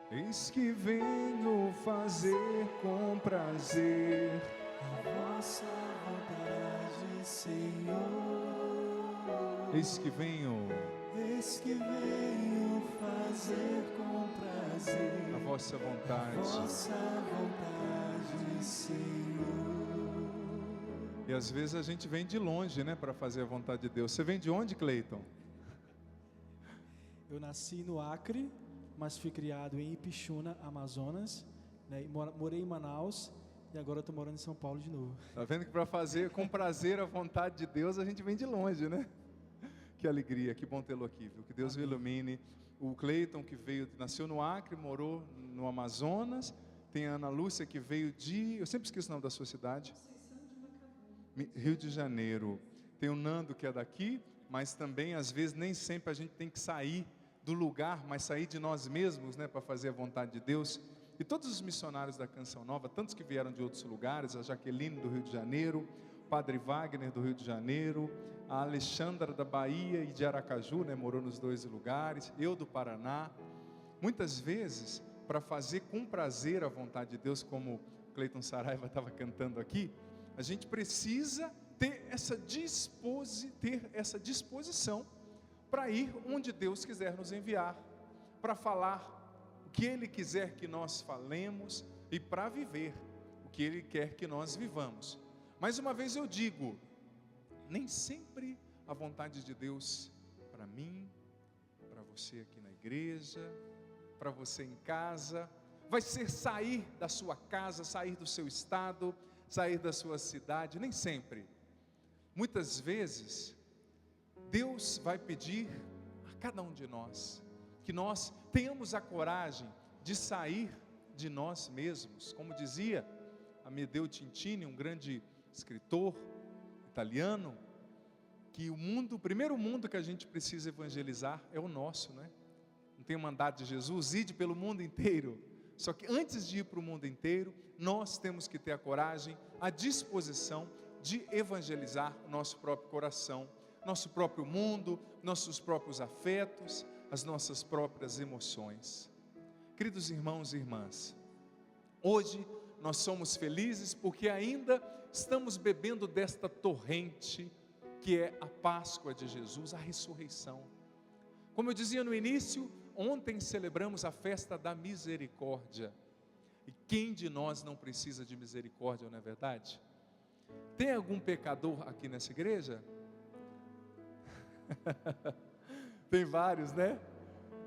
Eis que venho fazer com prazer a vossa vontade, Senhor. Eis que venho fazer com prazer a vossa vontade. Senhor. E às vezes a gente vem de longe, né, para fazer a vontade de Deus. Você vem de onde, Cleiton? Eu nasci no Acre, mas fui criado em Ipixuna, Amazonas, né, e morei em Manaus e agora estou morando em São Paulo de novo. Tá vendo que para fazer com prazer a vontade de Deus a gente vem de longe, né? Que alegria, que bom tê-lo aqui, viu? Que Deus o ilumine. O Cleiton que nasceu no Acre, morou no Amazonas. Tem a Ana Lúcia que veio eu sempre esqueço o nome da sua cidade. Rio de Janeiro. Tem o Nando que é daqui, mas também às vezes nem sempre a gente tem que sair do lugar, mas sair de nós mesmos, né, para fazer a vontade de Deus. E todos os missionários da Canção Nova, tantos que vieram de outros lugares, a Jaqueline do Rio de Janeiro, Padre Wagner do Rio de Janeiro, a Alexandra da Bahia e de Aracaju, né, morou nos dois lugares, eu do Paraná. Muitas vezes, para fazer com prazer a vontade de Deus, como Cleiton Saraiva estava cantando aqui, a gente precisa ter essa disposição para ir onde Deus quiser nos enviar, para falar o que Ele quiser que nós falemos e para viver o que Ele quer que nós vivamos. Mais uma vez eu digo, nem sempre a vontade de Deus para mim, para você aqui na igreja, para você em casa, vai ser sair da sua casa, sair do seu estado, sair da sua cidade, nem sempre. Muitas vezes, Deus vai pedir a cada um de nós, que nós tenhamos a coragem de sair de nós mesmos, como dizia Amedeo Tintini, um grande escritor italiano, que o primeiro mundo que a gente precisa evangelizar é o nosso, né? Não tem o mandato de Jesus, ide pelo mundo inteiro. Só que antes de ir para o mundo inteiro, nós temos que ter a coragem, a disposição de evangelizar o nosso próprio coração, nosso próprio mundo, nossos próprios afetos, as nossas próprias emoções. Queridos irmãos e irmãs, hoje nós somos felizes porque ainda estamos bebendo desta torrente que é a Páscoa de Jesus, a ressurreição. Como eu dizia no início, ontem celebramos a festa da misericórdia. E quem de nós não precisa de misericórdia, não é verdade? Tem algum pecador aqui nessa igreja? Tem vários, né?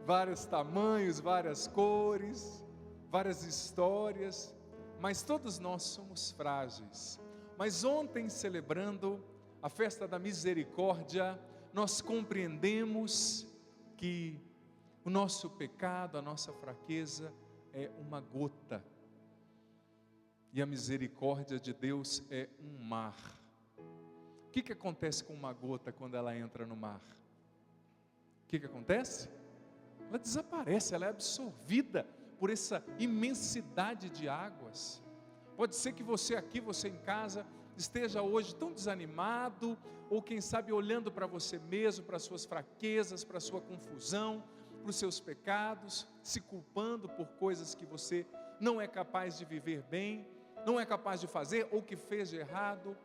Vários tamanhos, várias cores, várias histórias, mas todos nós somos frágeis. Mas ontem, celebrando a festa da misericórdia, nós compreendemos que o nosso pecado, a nossa fraqueza é uma gota, e a misericórdia de Deus é um mar. O que acontece com uma gota quando ela entra no mar? O que acontece? Ela desaparece, ela é absorvida por essa imensidade de águas. Pode ser que você aqui, você em casa, esteja hoje tão desanimado, ou quem sabe olhando para você mesmo, para as suas fraquezas, para a sua confusão, para os seus pecados, se culpando por coisas que você não é capaz de viver bem, não é capaz de fazer, ou que fez de errado.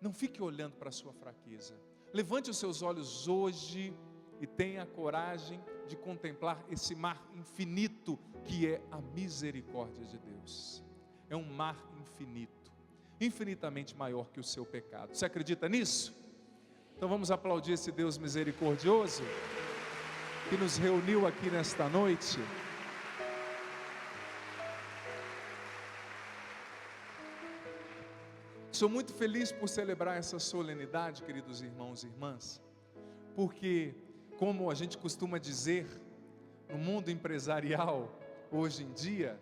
Não fique olhando para a sua fraqueza. Levante os seus olhos hoje e tenha a coragem de contemplar esse mar infinito que é a misericórdia de Deus. É um mar infinito, infinitamente maior que o seu pecado. Você acredita nisso? Então vamos aplaudir esse Deus misericordioso que nos reuniu aqui nesta noite. Sou muito feliz por celebrar essa solenidade, queridos irmãos e irmãs, porque, como a gente costuma dizer, no mundo empresarial, hoje em dia,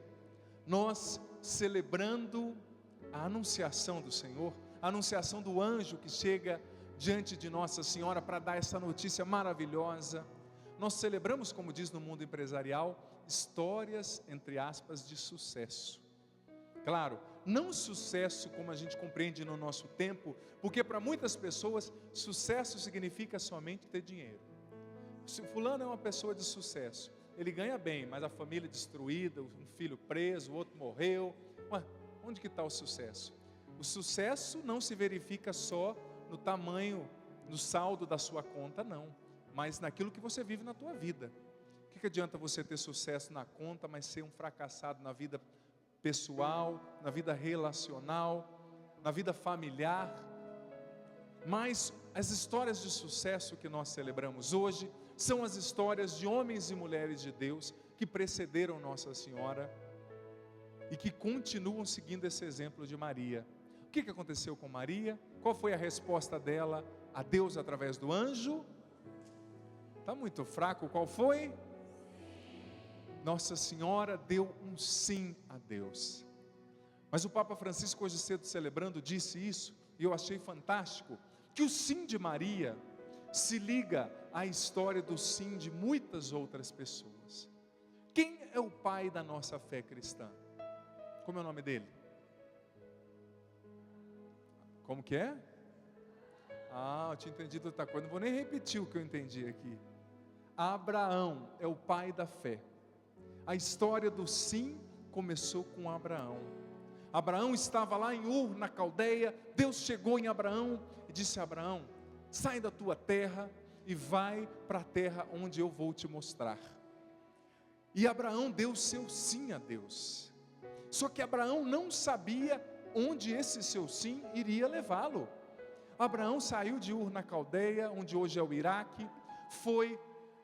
nós celebrando a anunciação do Senhor, a anunciação do anjo que chega diante de Nossa Senhora para dar essa notícia maravilhosa. Nós celebramos, como diz no mundo empresarial, histórias, entre aspas, de sucesso. Claro, não sucesso como a gente compreende no nosso tempo, porque para muitas pessoas, sucesso significa somente ter dinheiro. Se fulano é uma pessoa de sucesso, ele ganha bem, mas a família destruída, um filho preso, o outro morreu. Ué, onde que está o sucesso? O sucesso não se verifica só no tamanho, no saldo da sua conta, não, mas naquilo que você vive na tua vida. O que adianta você ter sucesso na conta, mas ser um fracassado na vida pessoal, na vida relacional, na vida familiar? Mas as histórias de sucesso que nós celebramos hoje são as histórias de homens e mulheres de Deus que precederam Nossa Senhora e que continuam seguindo esse exemplo de Maria. O que aconteceu com Maria? Qual foi a resposta dela a Deus através do anjo? Está muito fraco, qual foi? Nossa Senhora deu um sim a Deus. Mas o Papa Francisco, hoje cedo celebrando, disse isso, e eu achei fantástico, que o sim de Maria se liga à história do sim de muitas outras pessoas. Quem é o pai da nossa fé cristã? Como é o nome dele? Como que é? Eu tinha entendido outra coisa, não vou nem repetir o que eu entendi aqui. Abraão é o pai da fé. A história do sim começou com Abraão. Abraão estava lá em Ur, na Caldeia. Deus chegou em Abraão e disse a Abraão: sai da tua terra e vai para a terra onde eu vou te mostrar. E Abraão deu seu sim a Deus. Só que Abraão não sabia onde esse seu sim iria levá-lo. Abraão saiu de Ur, na Caldeia, onde hoje é o Iraque, foi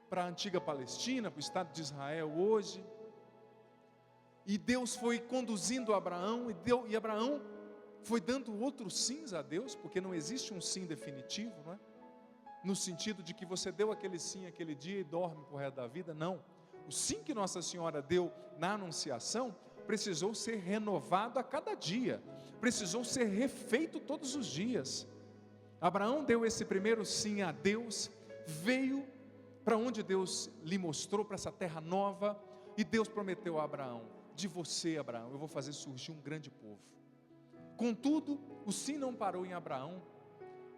para a antiga Palestina, para o estado de Israel hoje. E Deus foi conduzindo Abraão, e Abraão foi dando outros sims a Deus, porque não existe um sim definitivo, não é? No sentido de que você deu aquele sim aquele dia e dorme para o resto da vida, não. O sim que Nossa Senhora deu na Anunciação precisou ser renovado a cada dia, precisou ser refeito todos os dias. Abraão deu esse primeiro sim a Deus, veio para onde Deus lhe mostrou, para essa terra nova, e Deus prometeu a Abraão: de você, Abraão, eu vou fazer surgir um grande povo. Contudo, o sim não parou em Abraão.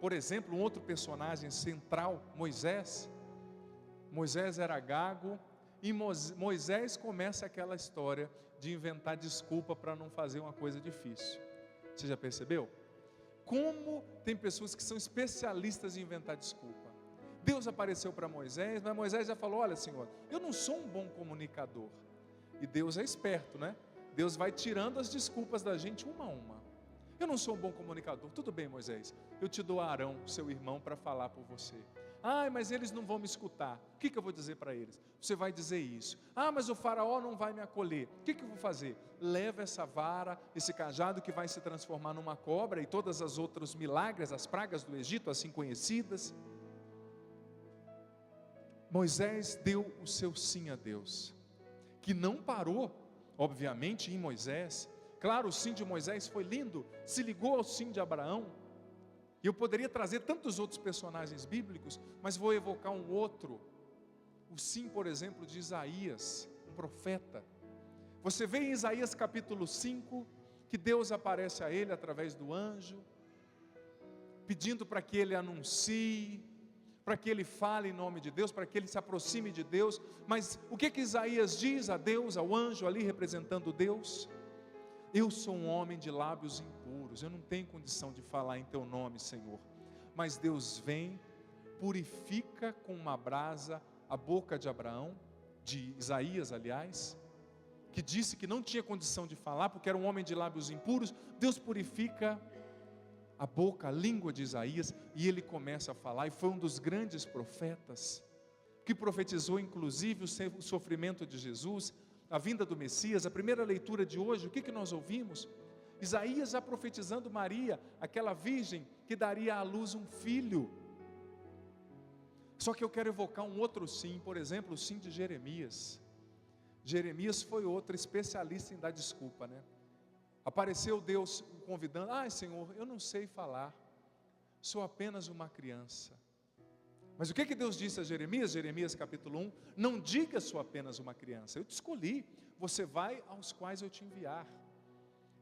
Por exemplo, um outro personagem central, Moisés. Moisés era gago, e Moisés começa aquela história de inventar desculpa para não fazer uma coisa difícil. Você já percebeu? Como tem pessoas que são especialistas em inventar desculpa. Deus apareceu para Moisés, mas Moisés já falou: olha, Senhor, eu não sou um bom comunicador. E Deus é esperto, né? Deus vai tirando as desculpas da gente uma a uma. Eu não sou um bom comunicador. Tudo bem, Moisés, eu te dou Arão, seu irmão, para falar por você. Mas eles não vão me escutar. O que eu vou dizer para eles? Você vai dizer isso. Mas o faraó não vai me acolher. O que eu vou fazer? Leva essa vara, esse cajado que vai se transformar numa cobra, e todas as outros milagres, as pragas do Egito, assim conhecidas. Moisés deu o seu sim a Deus, que não parou, obviamente, em Moisés. Claro, o sim de Moisés foi lindo, se ligou ao sim de Abraão. E eu poderia trazer tantos outros personagens bíblicos, mas vou evocar um outro. O sim, por exemplo, de Isaías, um profeta. Você vê em Isaías capítulo 5, que Deus aparece a ele através do anjo, pedindo para que ele anuncie, para que ele fale em nome de Deus, para que ele se aproxime de Deus. Mas o que Isaías diz a Deus, ao anjo ali representando Deus? Eu sou um homem de lábios impuros, eu não tenho condição de falar em teu nome, Senhor. Mas Deus vem, purifica com uma brasa a boca de Abraão, de Isaías, aliás, que disse que não tinha condição de falar, porque era um homem de lábios impuros. Deus purifica a boca, a língua de Isaías, e ele começa a falar, e foi um dos grandes profetas, que profetizou inclusive o sofrimento de Jesus, a vinda do Messias. A primeira leitura de hoje, o que nós ouvimos? Isaías já profetizando Maria, aquela virgem que daria à luz um filho. Só que eu quero evocar um outro sim, por exemplo, o sim de Jeremias. Jeremias foi outro especialista em dar desculpa, né? Apareceu Deus o convidando: Senhor, eu não sei falar, sou apenas uma criança. Mas o que Deus disse a Jeremias? Jeremias capítulo 1, não diga sou apenas uma criança, eu te escolhi, você vai aos quais eu te enviar,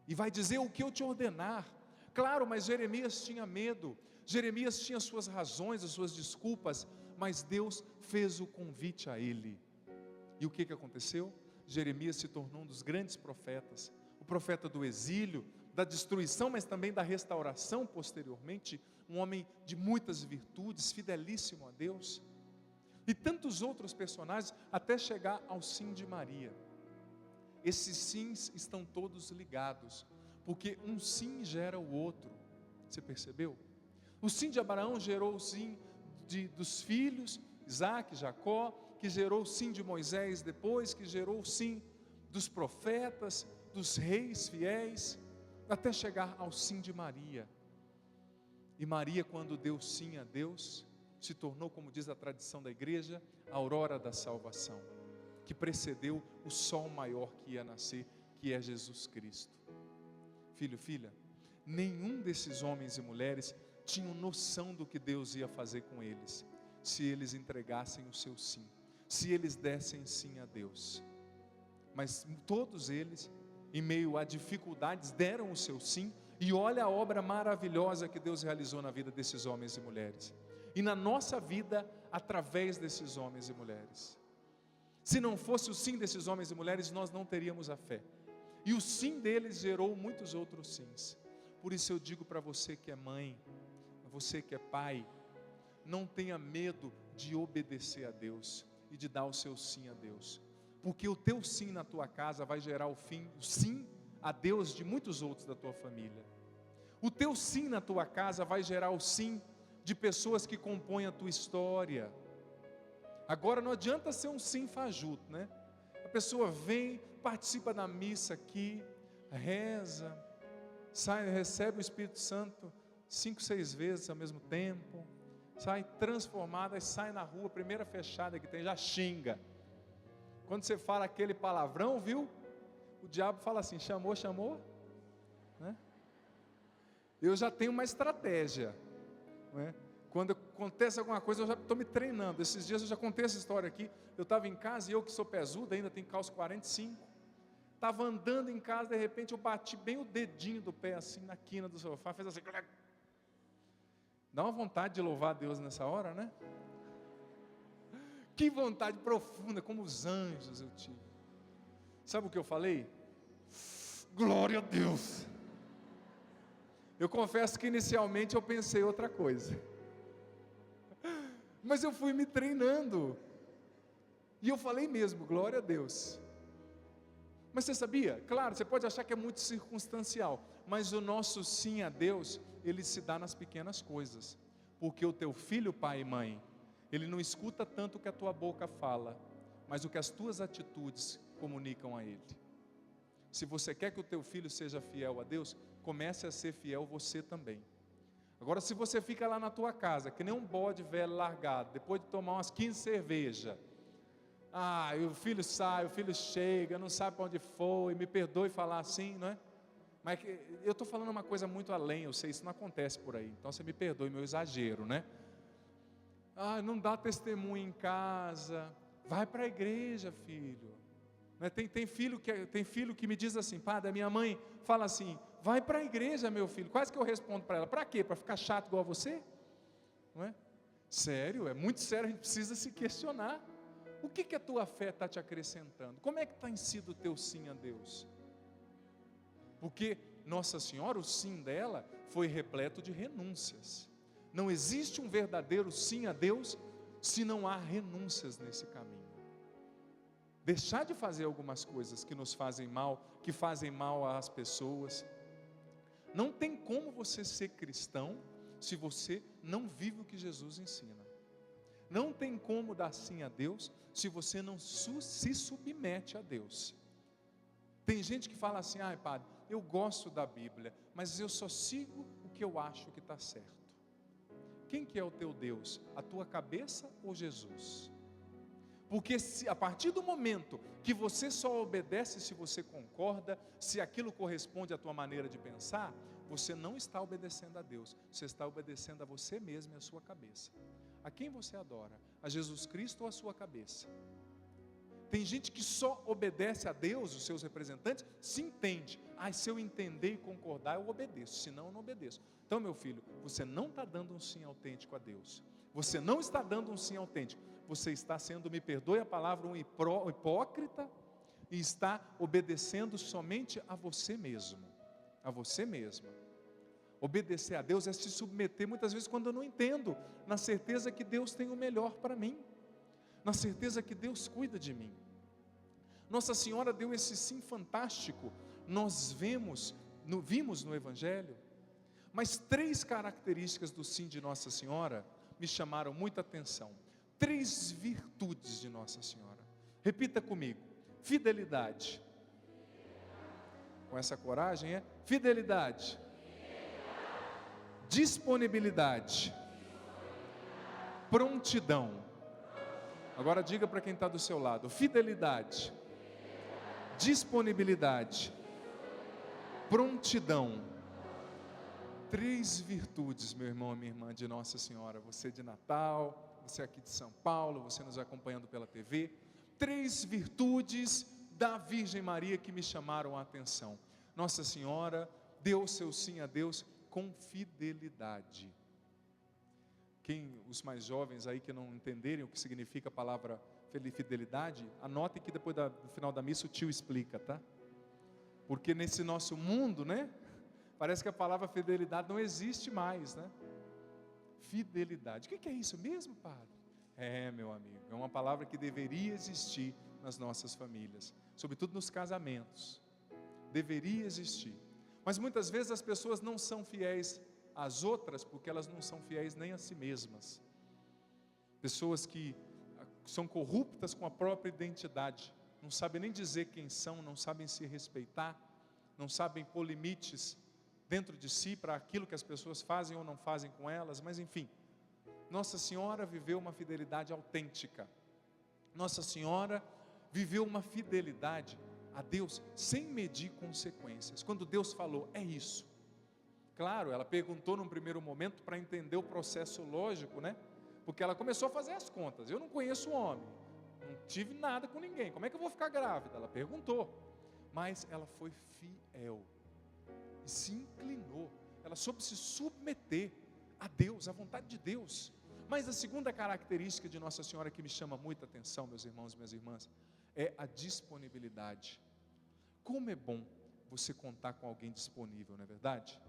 e vai dizer o que eu te ordenar. Claro, mas Jeremias tinha medo, Jeremias tinha suas razões, as suas desculpas, mas Deus fez o convite a ele. E o que aconteceu? Jeremias se tornou um dos grandes profetas, o profeta do exílio, da destruição, mas também da restauração posteriormente, um homem de muitas virtudes, fidelíssimo a Deus, e tantos outros personagens, até chegar ao sim de Maria. Esses sims estão todos ligados, porque um sim gera o outro. Você percebeu? O sim de Abraão gerou o sim dos filhos, Isaac, Jacó, que gerou o sim de Moisés depois, que gerou o sim dos profetas, dos reis fiéis, até chegar ao sim de Maria. E Maria, quando deu sim a Deus, se tornou, como diz a tradição da igreja, a aurora da salvação, que precedeu o sol maior que ia nascer, que é Jesus Cristo. Filho, filha, nenhum desses homens e mulheres tinham noção do que Deus ia fazer com eles, se eles entregassem o seu sim, se eles dessem sim a Deus. Mas todos eles, em meio a dificuldades, deram o seu sim, e olha a obra maravilhosa que Deus realizou na vida desses homens e mulheres, e na nossa vida, através desses homens e mulheres. Se não fosse o sim desses homens e mulheres, nós não teríamos a fé, e o sim deles gerou muitos outros sims. Por isso eu digo para você que é mãe, você que é pai, não tenha medo de obedecer a Deus, e de dar o seu sim a Deus, porque o teu sim na tua casa vai gerar o sim a Deus de muitos outros da tua família. O teu sim na tua casa vai gerar o sim de pessoas que compõem a tua história. Agora não adianta ser um sim fajuto, né? A pessoa vem, participa da missa aqui, reza, sai, recebe o Espírito Santo 5, 6 vezes ao mesmo tempo, sai transformada, sai na rua, primeira fechada que tem, já xinga. Quando você fala aquele palavrão, viu? O diabo fala assim, chamou, né? Eu já tenho uma estratégia, não é? Quando acontece alguma coisa, eu já estou me treinando. Esses dias eu já contei essa história aqui. Eu estava em casa, e eu que sou pesudo, ainda tenho calço 45, estava andando em casa, de repente eu bati bem o dedinho do pé assim, na quina do sofá, fez assim, dá uma vontade de louvar a Deus nessa hora, né? Que vontade profunda, como os anjos eu tive. Sabe o que eu falei? Glória a Deus. Eu confesso que inicialmente eu pensei outra coisa, mas eu fui me treinando, e eu falei mesmo, glória a Deus. Mas você sabia? Claro, você pode achar que é muito circunstancial, mas o nosso sim a Deus, ele se dá nas pequenas coisas, porque o teu filho, pai e mãe, ele não escuta tanto o que a tua boca fala, mas o que as tuas atitudes comunicam a ele. Se você quer que o teu filho seja fiel a Deus, comece a ser fiel você também. Agora, se você fica lá na tua casa, que nem um bode velho largado, depois de tomar umas 15 cervejas, e o filho sai, o filho chega, não sabe para onde foi, me perdoe falar assim, não é? Mas eu estou falando uma coisa muito além, eu sei, isso não acontece por aí, então você me perdoe meu exagero, né? Não dá testemunho em casa, vai para a igreja, filho. Tem filho que me diz assim, padre, a minha mãe fala assim, vai para a igreja, meu filho. Quase que eu respondo para ela, para quê? Para ficar chato igual a você? Não é? Sério, é muito sério, a gente precisa se questionar. O que a tua fé está te acrescentando? Como é que tem sido o teu sim a Deus? Porque Nossa Senhora, o sim dela foi repleto de renúncias. Não existe um verdadeiro sim a Deus se não há renúncias nesse caminho. Deixar de fazer algumas coisas que nos fazem mal, que fazem mal às pessoas. Não tem como você ser cristão se você não vive o que Jesus ensina. Não tem como dar sim a Deus se você não se submete a Deus. Tem gente que fala assim, padre, eu gosto da Bíblia, mas eu só sigo o que eu acho que está certo. Quem que é o teu Deus? A tua cabeça ou Jesus? Porque a partir do momento que você só obedece se você concorda, se aquilo corresponde à tua maneira de pensar, você não está obedecendo a Deus, você está obedecendo a você mesmo e a sua cabeça. A quem você adora? A Jesus Cristo ou a sua cabeça? Tem gente que só obedece a Deus, os seus representantes, se entende. Se eu entender e concordar, eu obedeço, senão eu não obedeço. Então, meu filho, você não está dando um sim autêntico a Deus. você não está dando um sim autêntico, você está sendo, me perdoe a palavra, um hipócrita, e está obedecendo somente a você mesmo, a você mesma. Obedecer a Deus é se submeter muitas vezes quando eu não entendo, na certeza que Deus tem o melhor para mim, na certeza que Deus cuida de mim. Nossa Senhora deu esse sim fantástico, nós vimos no Evangelho, mas 3 características do sim de Nossa Senhora me chamaram muita atenção, 3 virtudes de Nossa Senhora. Repita comigo: fidelidade. Com essa coragem fidelidade. Disponibilidade. Prontidão. Agora diga para quem está do seu lado: fidelidade, disponibilidade, prontidão. 3 virtudes, meu irmão e minha irmã, de Nossa Senhora. Você de Natal, você aqui de São Paulo, você nos acompanhando pela TV. 3 virtudes da Virgem Maria que me chamaram a atenção. Nossa Senhora deu seu sim a Deus com fidelidade. Os mais jovens aí que não entenderem o que significa a palavra fidelidade, anotem que depois do final da missa o tio explica, tá? Porque nesse nosso mundo, né? Parece que a palavra fidelidade não existe mais, né? Fidelidade. O que é isso mesmo, padre? Meu amigo, é uma palavra que deveria existir nas nossas famílias, sobretudo nos casamentos. Deveria existir. Mas muitas vezes as pessoas não são fiéis às outras porque elas não são fiéis nem a si mesmas. Pessoas que são corruptas com a própria identidade, não sabem nem dizer quem são, não sabem se respeitar, não sabem pôr limites dentro de si para aquilo que as pessoas fazem ou não fazem com elas, mas enfim. Nossa Senhora viveu uma fidelidade autêntica. Nossa Senhora viveu uma fidelidade a Deus sem medir consequências. Quando Deus falou, é isso. Claro, ela perguntou num primeiro momento para entender o processo lógico, né? Porque ela começou a fazer as contas. Eu não conheço o homem, não tive nada com ninguém, como é que eu vou ficar grávida? Ela perguntou, mas ela foi fiel e se inclinou. Ela soube se submeter a Deus, à vontade de Deus. Mas a segunda característica de Nossa Senhora que me chama muita atenção, meus irmãos e minhas irmãs, é a disponibilidade. Como é bom você contar com alguém disponível, não é verdade?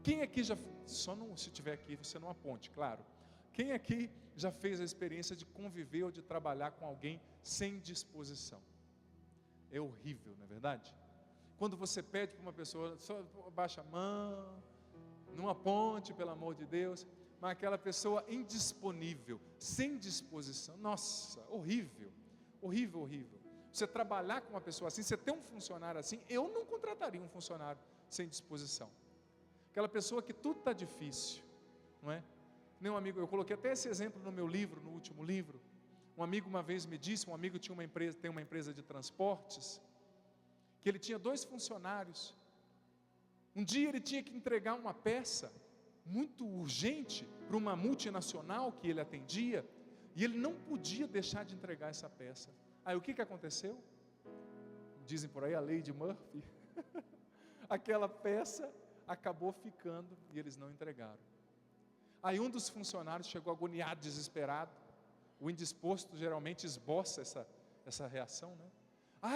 Quem aqui já, se tiver aqui, você não aponte, claro. Quem aqui já fez a experiência de conviver ou de trabalhar com alguém sem disposição? É horrível, não é verdade? Quando você pede para uma pessoa, só baixa a mão, não aponte, pelo amor de Deus, mas aquela pessoa indisponível, sem disposição, nossa, horrível, horrível, horrível. Você trabalhar com uma pessoa assim, você ter um funcionário assim, eu não contrataria um funcionário sem disposição. Aquela pessoa que tudo está difícil, não é? Nem um amigo, eu coloquei até esse exemplo no meu livro, no último livro. Um amigo uma vez me disse, um amigo tem uma empresa de transportes, que ele tinha 2 funcionários. Um dia ele tinha que entregar uma peça muito urgente para uma multinacional que ele atendia, e ele não podia deixar de entregar essa peça. Aí o que aconteceu? Dizem por aí a lei de Murphy. Aquela peça acabou ficando e eles não entregaram. Aí um dos funcionários chegou agoniado, desesperado. O indisposto geralmente esboça essa reação, né?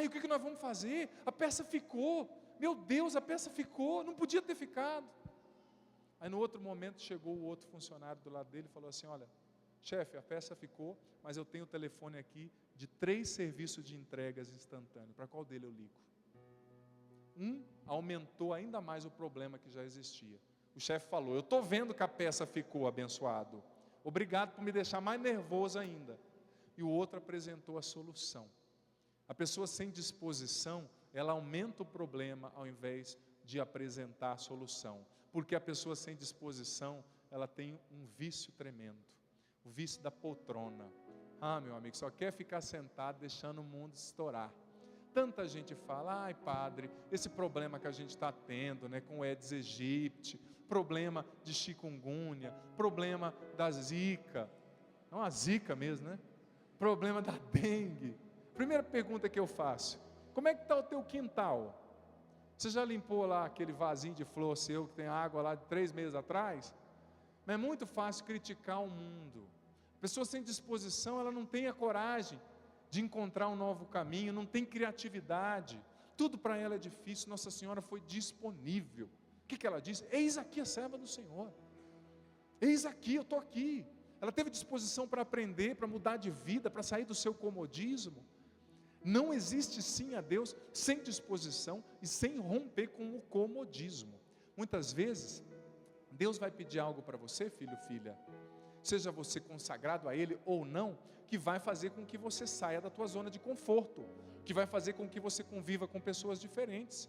O que nós vamos fazer? A peça ficou. Meu Deus, a peça ficou. Não podia ter ficado. Aí no outro momento chegou o outro funcionário do lado dele e falou assim: olha, chefe, a peça ficou, mas eu tenho o telefone aqui de 3 serviços de entregas instantâneos. Para qual dele eu ligo? Aumentou ainda mais o problema que já existia. O chefe falou: eu estou vendo que a peça ficou, abençoado. Obrigado por me deixar mais nervoso ainda. E o outro apresentou a solução. A pessoa sem disposição, ela aumenta o problema ao invés de apresentar a solução. Porque a pessoa sem disposição, ela tem um vício tremendo. O vício da poltrona. Meu amigo, só quer ficar sentado deixando o mundo estourar. Tanta gente fala: ai padre, esse problema que a gente está tendo, né, com o Aedes aegypti, problema de chikungunya, problema da zika, não a zika mesmo, né? Problema da dengue. Primeira pergunta que eu faço: como é que está o teu quintal? Você já limpou lá aquele vasinho de flor seu que tem água lá de 3 meses atrás? Mas é muito fácil criticar o mundo. Pessoa sem disposição, ela não tem a coragem de encontrar um novo caminho, não tem criatividade, tudo para ela é difícil. Nossa Senhora foi disponível. O que ela disse? Eis aqui a serva do Senhor, eis aqui, eu estou aqui. Ela teve disposição para aprender, para mudar de vida, para sair do seu comodismo. Não existe sim a Deus sem disposição e sem romper com o comodismo. Muitas vezes, Deus vai pedir algo para você, filho, filha, seja você consagrado a Ele ou não, que vai fazer com que você saia da tua zona de conforto, que vai fazer com que você conviva com pessoas diferentes.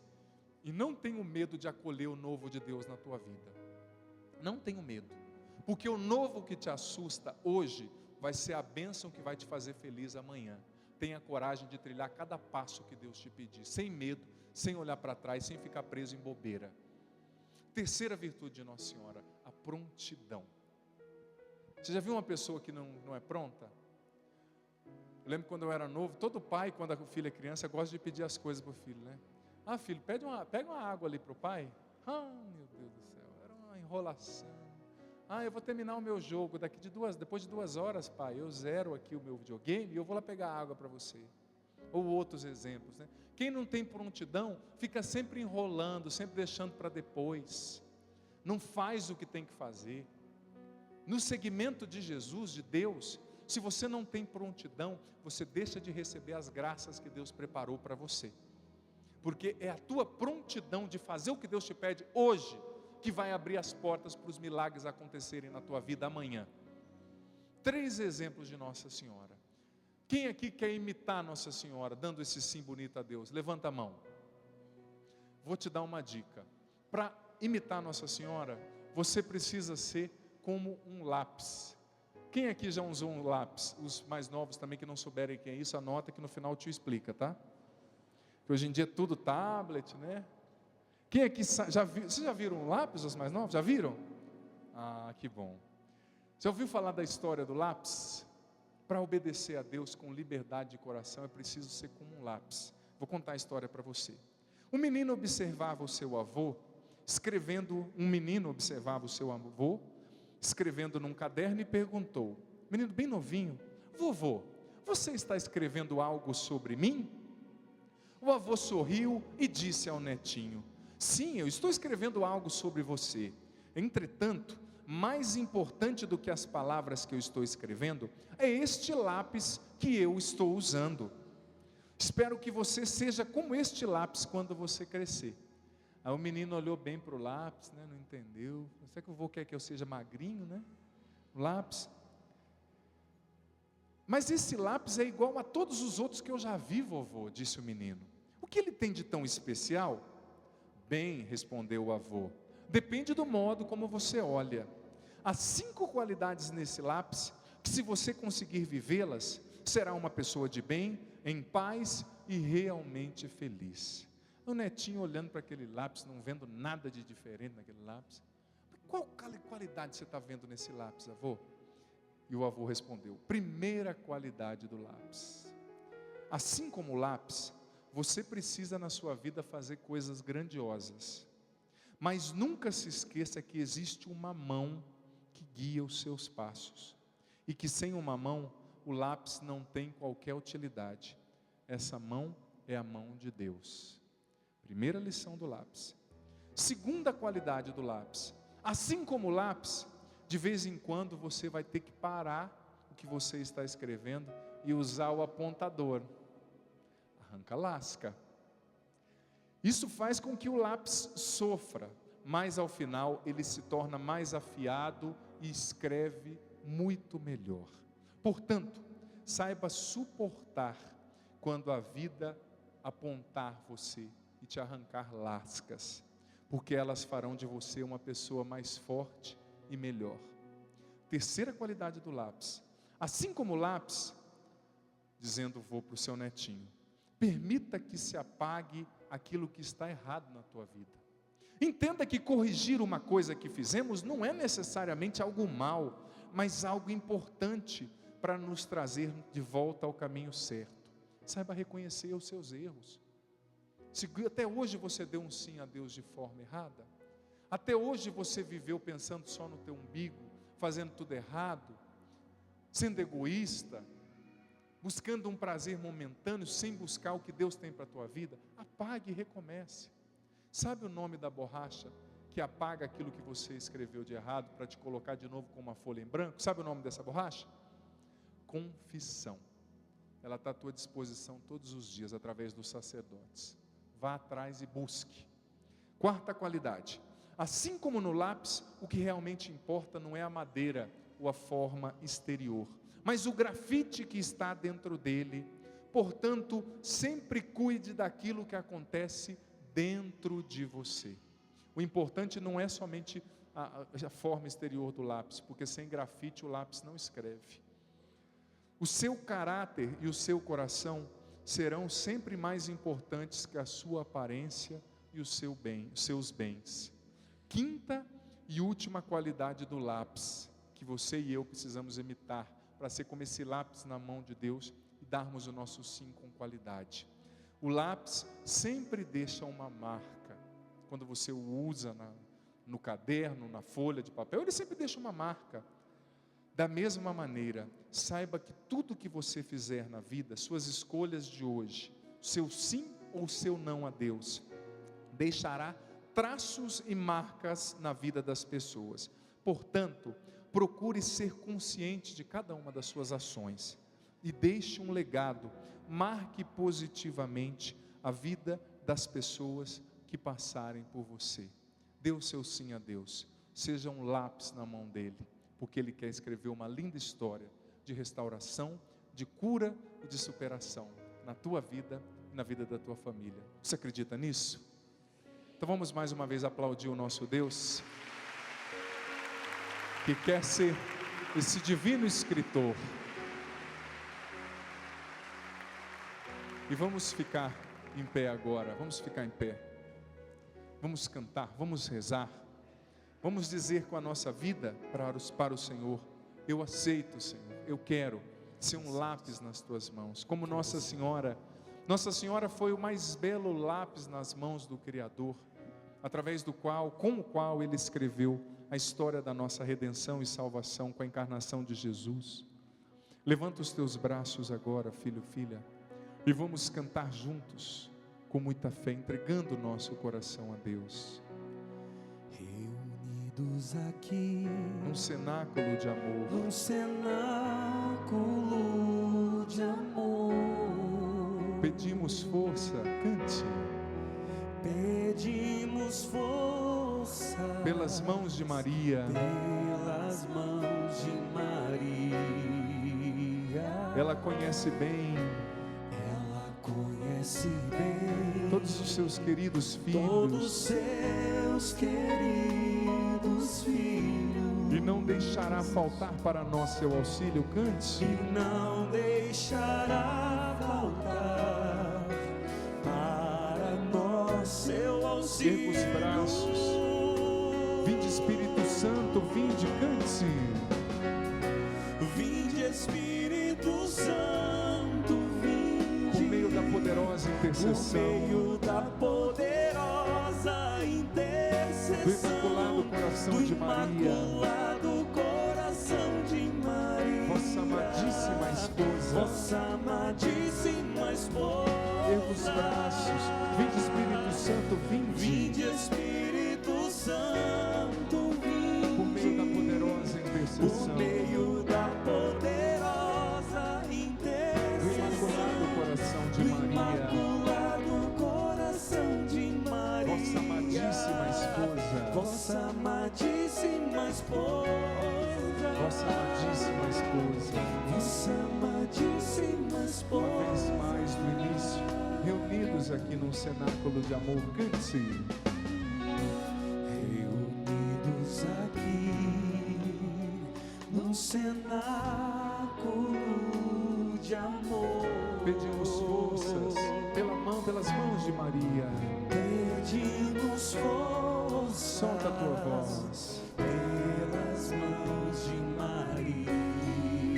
E não tenha medo de acolher o novo de Deus na tua vida. Não tenha medo, porque o novo que te assusta hoje vai ser a bênção que vai te fazer feliz amanhã. Tenha coragem de trilhar cada passo que Deus te pedir, sem medo, sem olhar para trás, sem ficar preso em bobeira. Terceira virtude de Nossa Senhora, a prontidão. Você já viu uma pessoa que não é pronta? Eu lembro quando eu era novo, todo pai, quando a filha é criança, gosta de pedir as coisas para o filho, né? Ah, filho, pega uma água ali para o pai. Ah, meu Deus do céu, era uma enrolação. Ah, eu vou terminar o meu jogo depois de 2 horas, pai, eu zero aqui o meu videogame e eu vou lá pegar água para você. Ou outros exemplos, né? Quem não tem prontidão, fica sempre enrolando, sempre deixando para depois. Não faz o que tem que fazer. No segmento de Jesus, de Deus, se você não tem prontidão, você deixa de receber as graças que Deus preparou para você. Porque é a tua prontidão de fazer o que Deus te pede hoje, que vai abrir as portas para os milagres acontecerem na tua vida amanhã. 3 exemplos de Nossa Senhora. Quem aqui quer imitar Nossa Senhora, dando esse sim bonito a Deus? Levanta a mão. Vou te dar uma dica. Para imitar Nossa Senhora, você precisa ser como um lápis. Quem aqui já usou um lápis? Os mais novos também que não souberem quem é isso, anota que no final eu te explica, tá? Que hoje em dia é tudo tablet, né? Quem aqui já viu? Vocês já viram um lápis, os mais novos? Já viram? Ah, que bom. Já ouviu falar da história do lápis? Para obedecer a Deus com liberdade de coração é preciso ser como um lápis. Vou contar a história para você. Um menino observava o seu avô escrevendo num caderno e perguntou, menino bem novinho, vovô, você está escrevendo algo sobre mim? O avô sorriu e disse ao netinho, sim, eu estou escrevendo algo sobre você. Entretanto, mais importante do que as palavras que eu estou escrevendo, é este lápis que eu estou usando. Espero que você seja como este lápis quando você crescer. Aí o menino olhou bem para o lápis, né, não entendeu. Será que o avô quer que eu seja magrinho, né? O lápis. Mas esse lápis é igual a todos os outros que eu já vi, vovô, disse o menino. O que ele tem de tão especial? Bem, respondeu o avô, depende do modo como você olha. Há 5 qualidades nesse lápis, que se você conseguir vivê-las, será uma pessoa de bem, em paz e realmente feliz. O netinho olhando para aquele lápis, não vendo nada de diferente naquele lápis. Qual qualidade você está vendo nesse lápis, avô? E o avô respondeu, primeira qualidade do lápis. Assim como o lápis, você precisa na sua vida fazer coisas grandiosas. Mas nunca se esqueça que existe uma mão que guia os seus passos. E que sem uma mão, o lápis não tem qualquer utilidade. Essa mão é a mão de Deus. Primeira lição do lápis. Segunda qualidade do lápis. Assim como o lápis, de vez em quando você vai ter que parar o que você está escrevendo e usar o apontador. Arranca lasca. Isso faz com que o lápis sofra, mas ao final ele se torna mais afiado e escreve muito melhor. Portanto, saiba suportar quando a vida apontar você e te arrancar lascas, porque elas farão de você uma pessoa mais forte e melhor. Terceira qualidade do lápis. Assim como o lápis, dizendo vou para o seu netinho, permita que se apague aquilo que está errado na tua vida. Entenda que corrigir uma coisa que fizemos não é necessariamente algo mal, mas algo importante para nos trazer de volta ao caminho certo. Saiba reconhecer os seus erros. Se até hoje você deu um sim a Deus de forma errada, até hoje você viveu pensando só no teu umbigo, fazendo tudo errado, sendo egoísta, buscando um prazer momentâneo, sem buscar o que Deus tem para a tua vida, apague e recomece. Sabe o nome da borracha que apaga aquilo que você escreveu de errado para te colocar de novo com uma folha em branco? Sabe o nome dessa borracha? Confissão. Ela está à tua disposição todos os dias através dos sacerdotes. Vá atrás e busque. Quarta qualidade: assim como no lápis, o que realmente importa não é a madeira ou a forma exterior, mas o grafite que está dentro dele. Portanto, sempre cuide daquilo que acontece dentro de você. O importante não é somente a forma exterior do lápis, porque sem grafite o lápis não escreve. O seu caráter e o seu coração serão sempre mais importantes que a sua aparência e o seu bem, os seus bens. Quinta e última qualidade do lápis, que você e eu precisamos imitar, para ser como esse lápis na mão de Deus e darmos o nosso sim com qualidade. O lápis sempre deixa uma marca. Quando você o usa no caderno, na folha de papel, ele sempre deixa uma marca. Da mesma maneira, saiba que tudo que você fizer na vida, suas escolhas de hoje, seu sim ou seu não a Deus, deixará traços e marcas na vida das pessoas. Portanto, procure ser consciente de cada uma das suas ações e deixe um legado, marque positivamente a vida das pessoas que passarem por você. Dê o seu sim a Deus, seja um lápis na mão dele, porque ele quer escrever uma linda história de restauração, de cura e de superação na tua vida e na vida da tua família. Você acredita nisso? Então vamos mais uma vez aplaudir o nosso Deus, que quer ser esse divino escritor. E vamos ficar em pé agora, vamos ficar em pé, vamos cantar, vamos rezar, vamos dizer com a nossa vida para o Senhor: eu aceito, Senhor, eu quero ser um lápis nas tuas mãos, como Nossa Senhora foi o mais belo lápis nas mãos do Criador, com o qual Ele escreveu a história da nossa redenção e salvação com a encarnação de Jesus. Levanta os teus braços agora, filho, filha, e vamos cantar juntos, com muita fé, entregando o nosso coração a Deus. Reunidos aqui, num cenáculo de amor, num cenáculo de amor, pedimos força, cante. Pedimos força pelas mãos de Maria, pelas mãos de Maria. Ela conhece bem todos os seus queridos filhos, e não deixará faltar para nós seu auxílio. Cante. E não deixará faltar para nós seu auxílio. Erga os braços, vinde Espírito Santo, vinde, cante. Vinde Espírito Santo, poderosa intercessão, por meio da poderosa intercessão do Imaculado Coração de Maria, vossa amadíssima esposa, vossa amadíssima esposa. Erga os braços, vinde Espírito Santo, vinde, vinde Espírito Santo, vinde, por meio da poderosa intercessão, por meio da poderosa intercessão do Imaculado Coração de Maria, vossa amadíssima esposa, vossa amadíssima esposa, vossa amadíssima esposa, vossa amadíssima esposa. Uma vez mais do início, reunidos aqui num cenáculo de amor, cante. Reunidos aqui num cenáculo de amor, pedimos forças pelas mãos de Maria. Pedimos forças, solta a tua voz, pelas mãos de Maria.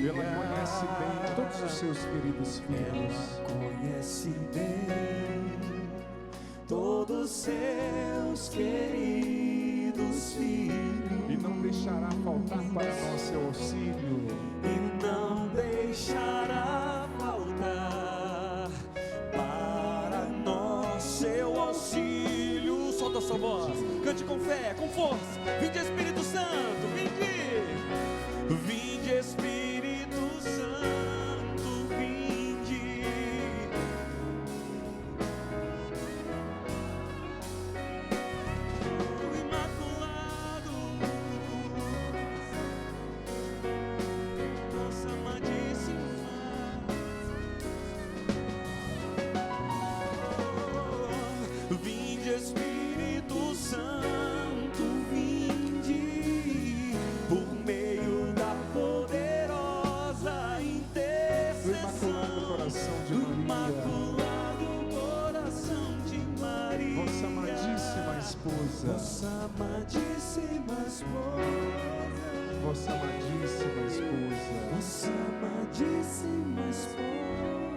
Ela conhece bem todos os seus queridos filhos. Ela conhece bem todos os seus queridos filhos, e não deixará faltar para nós seu auxílio. E não deixará faltar para nós seu auxílio. Solta a sua voz, cante com fé, com força. Vinde Espírito Santo, vinde. Vinde Espírito Santo, vinde. O Imaculado, nossa amadíssima. Vinde Espírito Santo, vinde, por meio da poderosa intercessão Do Imaculado Coração de do Maria, Imaculado Coração de Maria, vossa amadíssima esposa, vossa amadíssima esposa, vossa amadíssima esposa. vossa amadíssima esposa.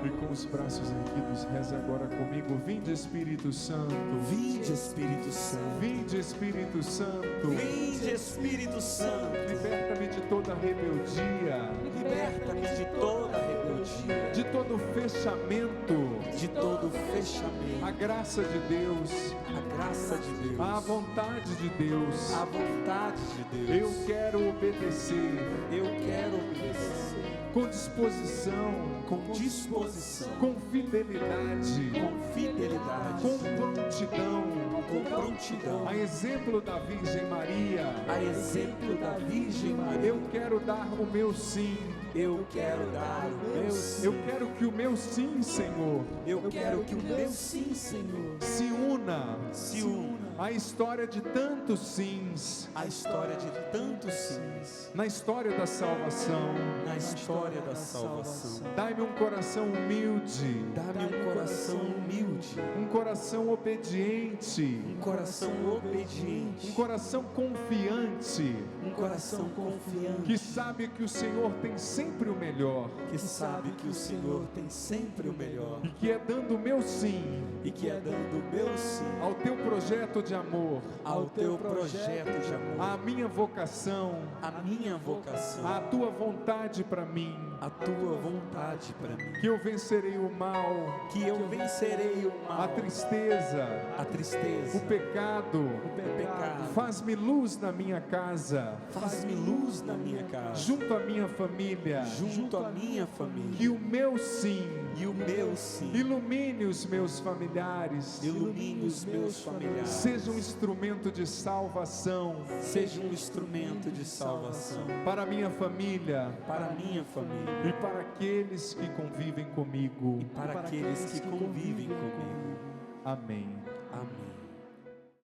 E com os braços erguidos, reze agora comigo. Vinde Espírito Santo, Vinde Espírito Santo, vinde Espírito Santo, vinde Espírito Santo, liberta-me de toda rebeldia, liberta-me de toda rebeldia, de todo fechamento, de todo fechamento. a graça de Deus, A graça de Deus, a vontade de Deus. a vontade de Deus. Eu quero obedecer Eu quero obedecer com disposição, com disposição, com fidelidade, com fidelidade, com prontidão, com prontidão, a exemplo da Virgem Maria. a exemplo da Virgem Maria. Eu quero dar o meu sim. Eu quero dar o meu sim. Eu quero que o meu sim, Senhor, Eu quero que o meu sim, Senhor, se una se una à história de tantos sims, à história de tantos sims, na história da salvação. na história da salvação. Dai-me um coração humilde, Dá-me um coração humilde, um coração obediente, um coração obediente, um coração confiante, um coração confiante, que sabe que o Senhor tem sempre o melhor, que sabe que o Senhor tem sempre o melhor, e que é dando o meu sim e que é dando o meu sim ao teu projeto de amor, ao teu projeto de amor, à minha vocação, a minha vocação, à tua vontade para mim, a tua vontade para mim, que eu vencerei o mal, que eu vencerei o mal, a tristeza, a tristeza, o pecado. o pecado. Faz-me luz na minha casa, Faz-me luz na minha casa, junto à minha família, junto à minha família, que o meu sim e o meu sim ilumine os meus familiares, ilumine os meus familiares, seja um instrumento de salvação seja um instrumento de salvação para a minha família para a minha família e para aqueles que convivem comigo. e para aqueles que convivem comigo. Amém. Amém.